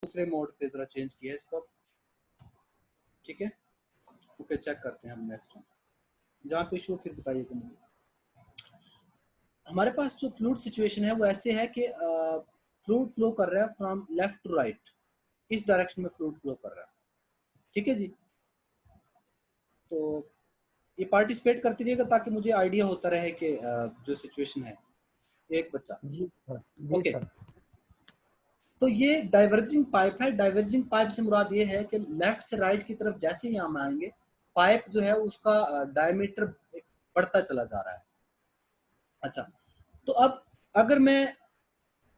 दूसरे मोड पे जरा चेंज किया इसको, ठीक है। ओके, चेक करते हैं हम नेक्स्ट वन, जहाँ पे इशू फिर बताइएगा मुझे। हमारे पास जो फ्लूइड सिचुएशन है वो ऐसे है कि फ्लूइड फ्लो कर रहा है फ्रॉम लेफ्ट टू राइट, इस डायरेक्शन में फ्लूइड फ्लो कर रहा है, ठीक है जी। तो ये पार्टिसिपेट करती रहिएगा ताकि मुझे आइडिया होता रहे कि जो सिचुएशन है। एक बच्चा, जी सर, जी ओके। सर। तो ये डाइवर्जिंग पाइप है। डाइवर्जिंग पाइप से मुराद ये है कि लेफ्ट से राइट की तरफ जैसे ही हम आएंगे, पाइप जो है उसका डायमीटर बढ़ता चला जा रहा है। अच्छा, तो अब अगर मैं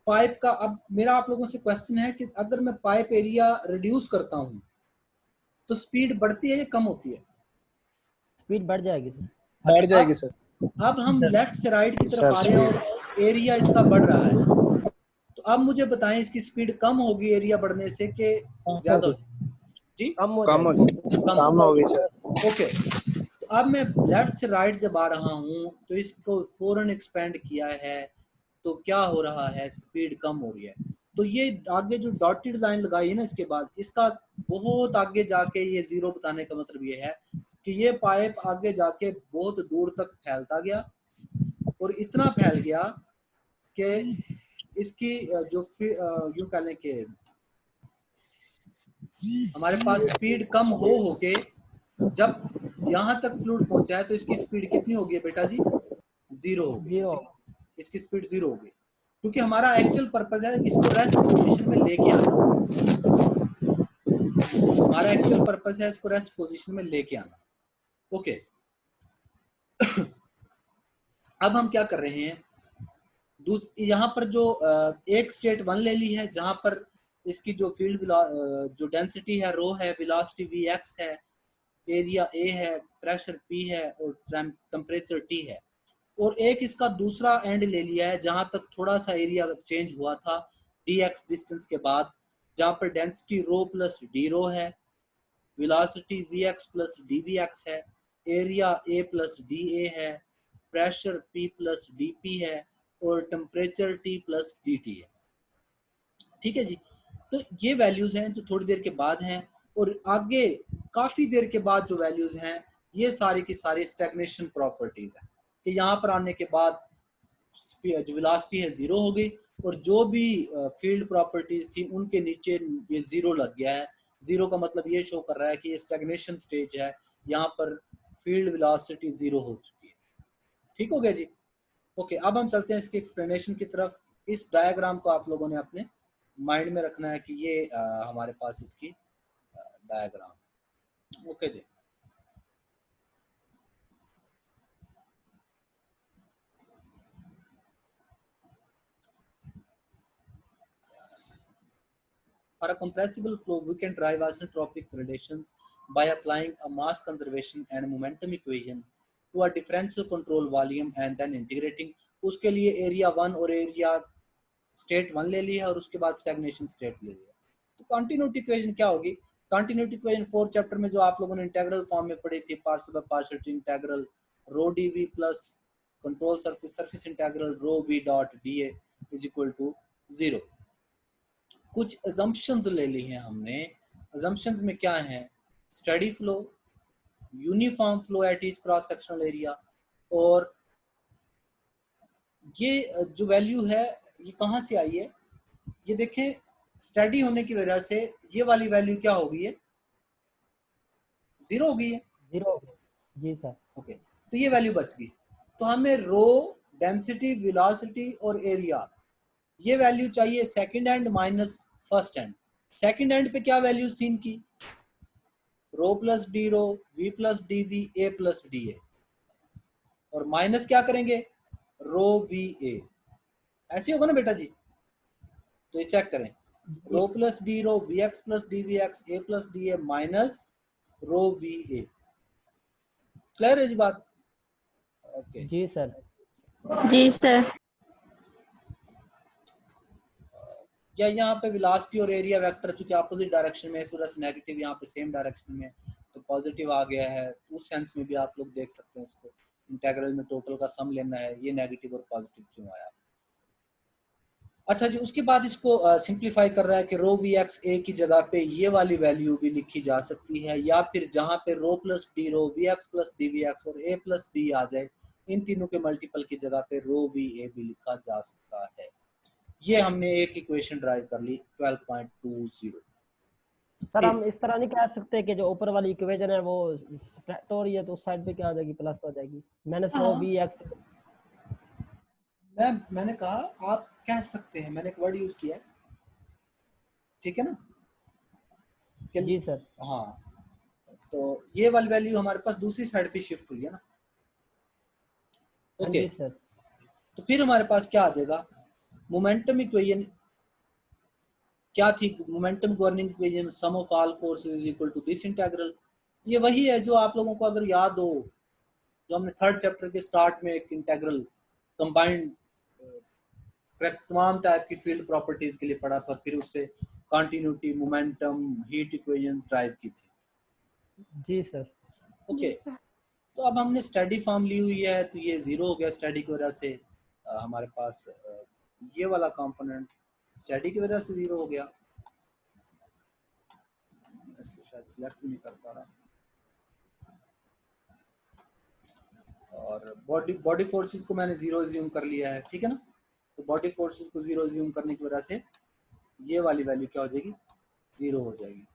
पाइप का, अब मेरा आप लोगों से क्वेश्चन है कि अगर मैं पाइप एरिया रिड्यूस करता हूँ तो स्पीड बढ़ती है या कम होती है? स्पीड बढ़ जाएगी सर। बढ़ अच्छा, जाएगी सर। अब हम लेफ्ट से राइट की तरफ सर आ रहे हैं स्पीड और एरिया इसका बढ़ रहा है, तो अब मुझे बताएं इसकी स्पीड कम होगी एरिया बढ़ने से कि ज्यादा होगी? जी, कम हो कम हो जाएगी। कम होगी सर। ओके। तो अब मैं लेफ्ट से राइट जब आ रहा हूँ तो इसको फौरन एक्सपेंड किया है, तो क्या हो रहा है, स्पीड कम हो रही है। तो ये आगे जो डॉटेड लाइन लगाई है ना इसके बाद, इसका बहुत आगे जाके ये जीरो बताने का मतलब ये है कि ये पाइप आगे जाके बहुत दूर तक फैलता गया और इतना फैल गया कि इसकी जो यूं कह लें कि हमारे पास स्पीड कम हो के जब यहाँ तक फ्लूइड पहुंचा है तो इसकी स्पीड कितनी होगी बेटा जी? जीरो हो गई। जीरो। इसकी स्पीड जीरो हो गई, क्योंकि हमारा एक्चुअल पर्पज है इसको रेस्ट पोजीशन में लेके आना। हमारा एक्चुअल पर्पज है इसको रेस्ट पोजीशन में लेके आना, ओके। अब हम क्या कर रहे हैं, यहाँ पर जो एक स्टेट वन ले ली है जहां पर इसकी जो फील्ड जो डेंसिटी है रो है, वेलोसिटी वी एक्स है, एरिया ए है, प्रेशर पी है और टेम्परेचर टी है। और एक इसका दूसरा एंड ले लिया है जहां तक थोड़ा सा एरिया चेंज हुआ था डी एक्स डिस्टेंस के बाद, जहां पर density rho plus D rho है, velocity V X plus D V X है, area A plus D A है, pressure P plus D P है और temperature T plus D T है, ठीक है जी। तो ये वैल्यूज हैं जो थोड़ी देर के बाद हैं, और आगे काफी देर के बाद जो वैल्यूज हैं ये सारी की सारी स्टैग्नेशन प्रॉपर्टीज हैं कि यहाँ पर आने के बाद जो वेलोसिटी है जीरो हो गई और जो भी फील्ड प्रॉपर्टीज थी उनके नीचे ये जीरो लग गया है। जीरो का मतलब ये शो कर रहा है कि ये स्टैग्नेशन स्टेज है, यहाँ पर फील्ड वेलोसिटी जीरो हो चुकी है, ठीक हो गया जी। ओके, अब हम चलते हैं इसके एक्सप्लेनेशन की तरफ। इस डायग्राम को आप लोगों ने अपने माइंड में रखना है कि ये हमारे पास इसकी डायग्राम, ओके जी। For a compressible flow, we can drive isentropic gradations by applying a mass conservation and momentum equation to a differential control volume and then integrating। उसके लिए एरिया वन और एरिया स्टेट वन ले लिया और उसके बाद stagnation state ले लिया। तो कंटिन्यूटी इक्वेशन क्या होगी? कंटिन्यूटी इक्वेशन 4th चैप्टर में जो आप लोगों ने इंटीग्रल फॉर्म में पढ़ी थी, partial by partial integral rho D V plus control surface integral rho V dot D A is equal to zero. कुछ अजम्पशंस ले ली हैं हमने। अजम्पशंस में क्या है? Steady flow, uniform flow at each cross sectional area, और ये जो वैल्यू है ये कहाँ से आई है? ये देखें, स्टडी होने की वजह से ये वाली वैल्यू क्या हो गई है? जीरो हो गई है, जीरो। जी सर। ओके। तो ये वैल्यू बच गई। तो हमें रो, डेंसिटी, वेलोसिटी और एरिया, ये वैल्यू चाहिए second hand minus first hand. Second hand पे क्या वैल्यूज थी इनकी? Rho plus D rho, V plus D V, A plus D A, और माइनस क्या करेंगे? Rho V A. ऐसे होगा ना बेटा जी? तो ये चेक करें, rho plus D rho, V X plus D V X, A plus D A minus rho V A. Clear है जी बात? ओके। जी सर। जी सर। या यहाँ पे वेलोसिटी और एरिया वेक्टर चूंकि अपोजिट डायरेक्शन में, इस वजह से नेगेटिव, यहाँ पे सेम डायरेक्शन में तो पॉजिटिव आ गया है। उस सेंस में भी आप लोग देख सकते हैं इसको, इंटीग्रल में टोटल का सम लेना है, ये नेगेटिव और पॉजिटिव क्यों आया। अच्छा जी, उसके बाद इसको सिंप्लीफाई कर रहा है कि रो वी एक्स ए की जगह पे ये वाली वैल्यू भी लिखी जा सकती है, या फिर जहां पे rho plus D rho V X plus D V X और ए प्लस डी आ जाए, इन तीनों के मल्टीपल की जगह पे रो वी ए भी लिखा जा सकता है। ये हमने एक इक्वेशन ड्राइव कर ली 12.20। सर हम इस तरह नहीं कह सकते कि जो ऊपर वाली इक्वेशन है वो सब्ट्रैक्ट हो रही है तो उस साइड पे क्या आ जाएगी, प्लस हो जाएगी, माइनस रो हाँ, बी एक्स। मैंने कहा आप कह सकते हैं, मैंने एक वर्ड यूज किया है, ठीक है ना कि जी सर। हाँ, तो ये वाली वैल्यू हमारे पास दूसरी साइड पे शिफ्ट हुई है ना। हाँ ओके, जी सर। तो फिर हमारे पास क्या आ जाएगा, मोमेंटम इक्वेशन क्या थी, momentum governing equation sum of all forces is equal to this integral. ये वही है जो आप लोगों को अगर याद हो, जो हमने थर्ड चैप्टर के स्टार्ट में एक इंटीग्रल कंबाइंड तमाम टाइप की फील्ड प्रॉपर्टीज के लिए पढ़ा था, और फिर उससे continuity, momentum, heat equations drive की थी। जी सर। ओके, तो अब हमने स्टडी फॉर्म ली हुई है, तो ये जीरो हो गया स्टडी की वजह से। हमारे पास ये वाला कंपोनेंट स्टडी की वजह से जीरो हो गया। इसको शायद सिलेक्ट नहीं कर पा रहा। और बॉडी फोर्सेस को मैंने जीरो अज्यूम कर लिया है, ठीक है ना। तो बॉडी फोर्सेस को जीरो अज्यूम करने की वजह से ये वाली वैल्यू क्या हो जाएगी, जीरो हो जाएगी।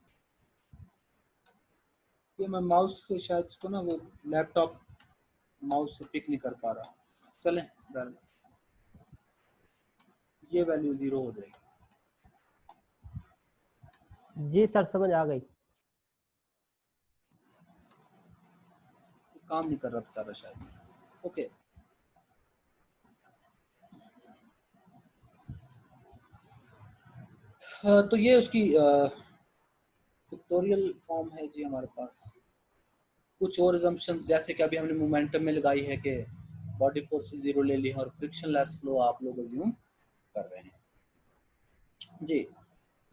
ये मैं माउस से शायद इसको ना, वो लैपटॉप माउस से पिक नहीं कर पा रहा। चलें, ये वैल्यू जीरो हो जाएगी। जी सर समझ आ गई। काम नहीं कर रहा बेचारा शायद। ओके, तो ये उसकी पिक्टोरियल फॉर्म है जी हमारे पास। कुछ और assumptions जैसे कि अभी हमने मोमेंटम में लगाई है कि बॉडी फोर्स जीरो ले ली है और फ्रिक्शनलेस फ्लो आप लोग अज्यूम कर रहे हैं जी।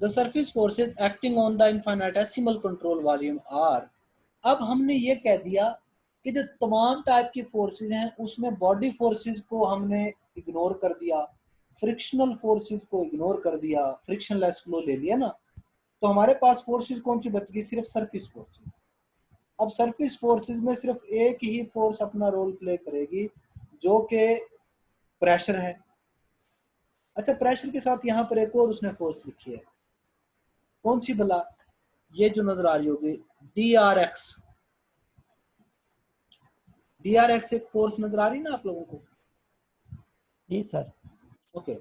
The surface forces acting on the infinitesimal control volume are. अब हमने ये कह दिया कि जो तमाम टाइप की फोर्सेस हैं उसमें बॉडी फोर्सेस को हमने इग्नोर कर दिया, फ्रिक्शनल फोर्सेस को इग्नोर कर दिया, फ्रिक्शनलेस फ्लो ले लिया ना। तो हमारे पास फोर्सेस कौन सी बच गई, सिर्फ सरफेस फोर्सेस। अब सरफेस फोर्सेस में सिर्फ एक ही फोर्स अपना रोल प्ले करेगी जो कि प्रेशर है। अच्छा, प्रेशर के साथ यहाँ पर एक और उसने फोर्स लिखी है, कौन सी भला, ये जो नजर आ रही होगी D R x. D R x एक फोर्स नजर आ रही ना आप लोगों को। जी सर। ओके,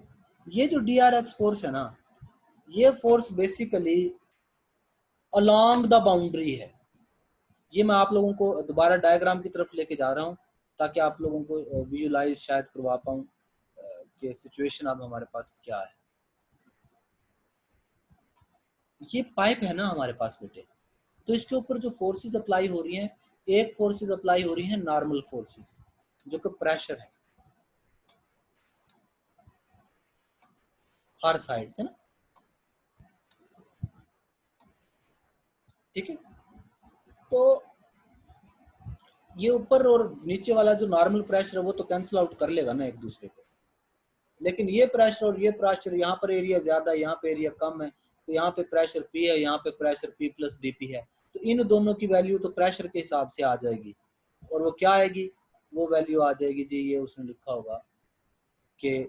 ये जो डी आर एक्स फोर्स है ना, ये force basically along the boundary है। ये मैं आप लोगों को दोबारा डायग्राम की तरफ लेके जा रहा हूँ ताकि आप लोगों को विजुलाइज शायद करवा पाऊँ कि सिचुएशन अब हमारे पास क्या है। ये पाइप है ना हमारे पास बेटे, तो इसके ऊपर जो फोर्सेस अप्लाई हो रही हैं, एक फोर्सेस अप्लाई हो रही हैं नॉर्मल फोर्सेस जो कि प्रेशर है हर साइड से ना, ठीक है। तो ये ऊपर और नीचे वाला जो नॉर्मल प्रेशर है वो तो कैंसिल आउट कर लेगा ना एक दूसरे को, लेकिन ये प्रेशर और ये प्रेशर, यहाँ पर एरिया ज्यादा है, यहाँ पे एरिया कम है, तो यहाँ पे प्रेशर P है, यहाँ पे प्रेशर P प्लस DP है। तो इन दोनों की वैल्यू तो प्रेशर के हिसाब से आ जाएगी, और वो क्या आएगी, वो वैल्यू आ जाएगी जी, ये उसने लिखा होगा कि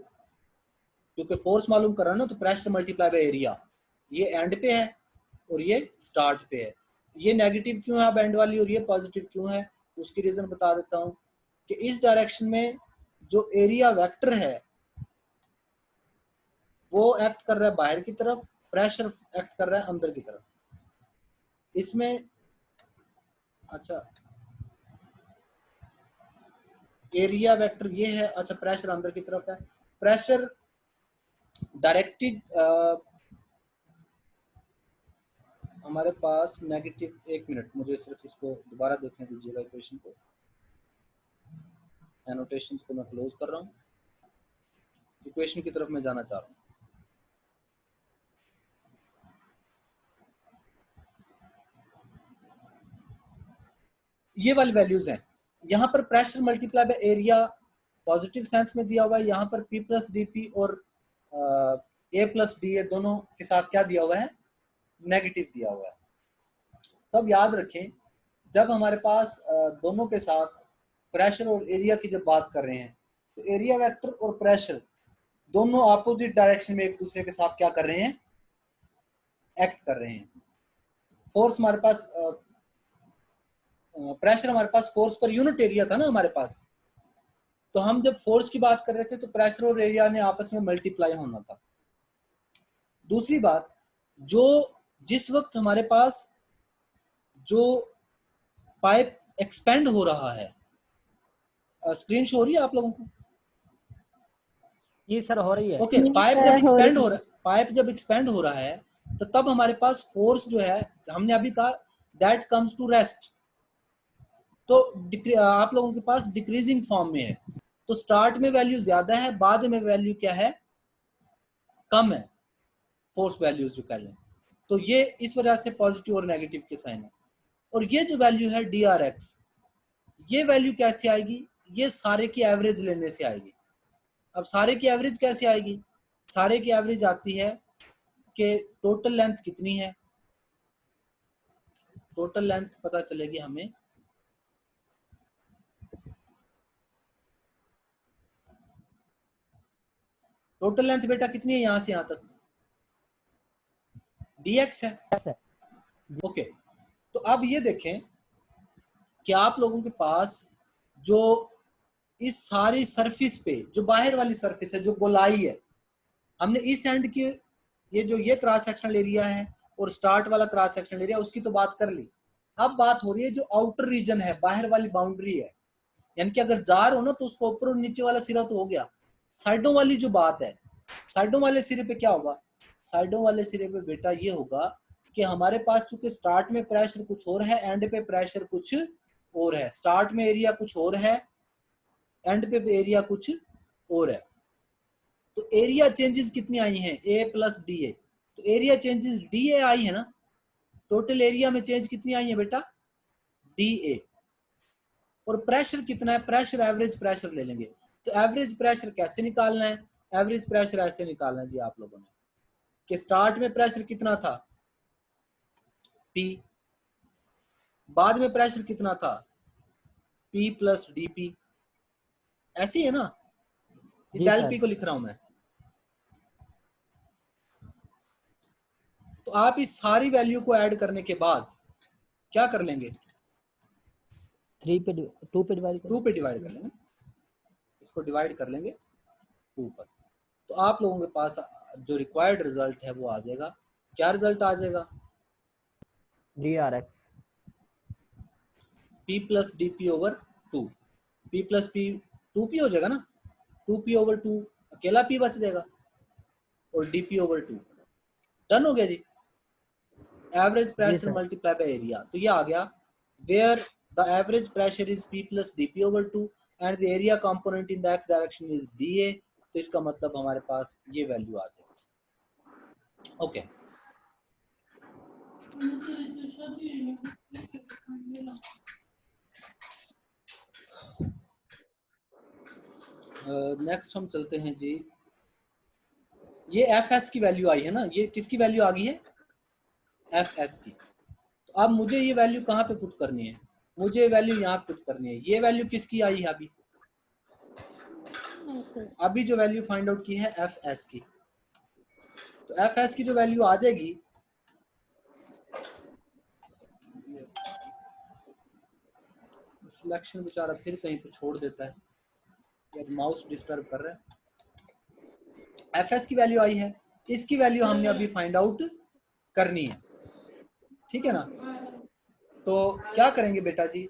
क्योंकि फोर्स मालूम कर रहा है ना, तो प्रेशर मल्टीप्लाई बाय एरिया, ये एंड पे है और ये स्टार्ट पे है। ये नेगेटिव क्यों है अब एंड वाली, और ये पॉजिटिव क्यों है, उसकी रीजन बता देता हूँ कि इस डायरेक्शन में जो एरिया वेक्टर है वो एक्ट कर रहा है बाहर की तरफ, प्रेशर एक्ट कर रहा है अंदर की तरफ। इसमें अच्छा एरिया वेक्टर ये है, अच्छा प्रेशर अंदर की तरफ है, प्रेशर डायरेक्टेड हमारे पास नेगेटिव, एक मिनट मुझे सिर्फ इसको दोबारा देखने दीजिएगा इक्वेशन को, एनोटेशंस को मैं क्लोज कर रहा हूँ, इक्वेशन की तरफ मैं जाना चाह रहा हूँ। ये वाली वैल्यूज हैं, यहाँ पर pressure multiply by area positive sense में दिया हुआ है, यहाँ पर P प्लस DP और ए प्लस डी ए दोनों के साथ क्या दिया हुआ है, नेगेटिव दिया हुआ है। तब याद रखें जब हमारे पास दोनों के साथ प्रेशर और एरिया की जब बात कर रहे हैं तो एरिया वेक्टर और प्रेशर दोनों अपोजिट डायरेक्शन में एक दूसरे के साथ क्या कर रहे हैं, एक्ट कर रहे हैं। फोर्स हमारे पास प्रेशर हमारे पास फोर्स पर यूनिट एरिया था ना हमारे पास, तो हम जब फोर्स की बात कर रहे थे तो प्रेशर और एरिया ने आपस में मल्टीप्लाई होना था। दूसरी बात, जो जिस वक्त हमारे पास जो पाइप एक्सपेंड हो रहा है, स्क्रीन शो हो रही है आप लोगों को? जी सर हो रही है। ओके, पाइप जब एक्सपेंड हो रहा है, पाइप जब एक्सपेंड हो रहा है तो तब हमारे पास फोर्स जो है, हमने अभी कहा दैट कम्स टू रेस्ट, तो आप लोगों के पास डिक्रीजिंग फॉर्म में है। तो स्टार्ट में वैल्यू ज्यादा है, बाद में वैल्यू क्या है, कम है, फोर्स वैल्यूज जो कह लें। तो ये इस वजह से पॉजिटिव और नेगेटिव के साइन है। और ये जो वैल्यू है डी आर एक्स, ये वैल्यू कैसे आएगी, ये सारे की एवरेज लेने से आएगी। अब सारे की एवरेज कैसे आएगी, सारे की एवरेज आती है कि टोटल लेंथ कितनी है, टोटल लेंथ पता चलेगी हमें, टोटल लेंथ बेटा कितनी है यहां से यहां तक, dx है। ओके, तो अब ये देखें कि आप लोगों के पास जो इस सारी सरफेस पे जो बाहर वाली सरफेस है, जो गोलाई है, हमने इस एंड की ये क्रॉस सेक्शनल एरिया है और स्टार्ट वाला क्रॉस सेक्शनल एरिया, उसकी तो बात कर ली। अब बात हो रही है जो आउटर रीजन है, बाहर वाली बाउंड्री है, यानी कि अगर जार हो ना तो उसको ऊपर और नीचे वाला सिरा तो हो गया, साइडों वाली जो बात है, साइडों वाले सिरे पे क्या होगा, साइडों वाले सिरे पे बेटा ये होगा कि हमारे पास चूंकि स्टार्ट में प्रेशर कुछ और है, एंड पे प्रेशर कुछ और है, स्टार्ट में एरिया कुछ और है, एंड पे एरिया कुछ और है। तो एरिया चेंजेस कितनी आई हैं, ए प्लस डी ए, तो एरिया चेंजेस डी ए आई है ना, टोटल एरिया में चेंज कितनी आई है बेटा, डी ए। और प्रेशर कितना है, प्रेशर एवरेज प्रेशर ले लेंगे। तो एवरेज प्रेशर कैसे निकालना है, एवरेज प्रेशर ऐसे निकालना है जी आप लोगों ने कि स्टार्ट में प्रेशर कितना था P, बाद में प्रेशर कितना था P प्लस डी पी, ऐसे ही है ना, डेल P को लिख रहा हूं मैं। तो आप इस सारी वैल्यू को ऐड करने के बाद क्या कर लेंगे, 2 पे डिवाइड कर लेंगे, इसको डिवाइड कर लेंगे 2 पर। तो आप लोगों के पास जो रिक्वायर्ड रिजल्ट है वो आ जाएगा। क्या रिजल्ट आ जाएगा, DRX P plus D P over 2, P plus P 2P हो जाएगा ना, 2P ओवर 2 अकेला P बच जाएगा और DP ओवर 2, डन हो गया जी। Average pressure multiply by area, तो ये आ गया where the average pressure is P plus DP over 2 and the area component in the X direction is DA। तो इसका मतलब हमारे पास ये वैल्यू आ जाएगी। ओके, नेक्स्ट हम चलते हैं जी, ये Fs की वैल्यू आई है ना, ये किसकी वैल्यू आ गई है, Fs की। तो अब मुझे ये वैल्यू कहाँ पे पुट करनी है, मुझे वैल्यू यहाँ पुट करनी है। ये वैल्यू किसकी आई है अभी जो वैल्यू फाइंड आउट की है Fs की। तो Fs की जो वैल्यू आ जाएगी, सिलेक्शन बेचारा फिर कहीं पे छोड़ देता है, या माउस डिस्टर्ब कर रहा है। Fs की वैल्यू आई है, इसकी वैल्यू हमने अभी फाइंड आउट करनी है, ठीक है ना। तो क्या करेंगे बेटा जी,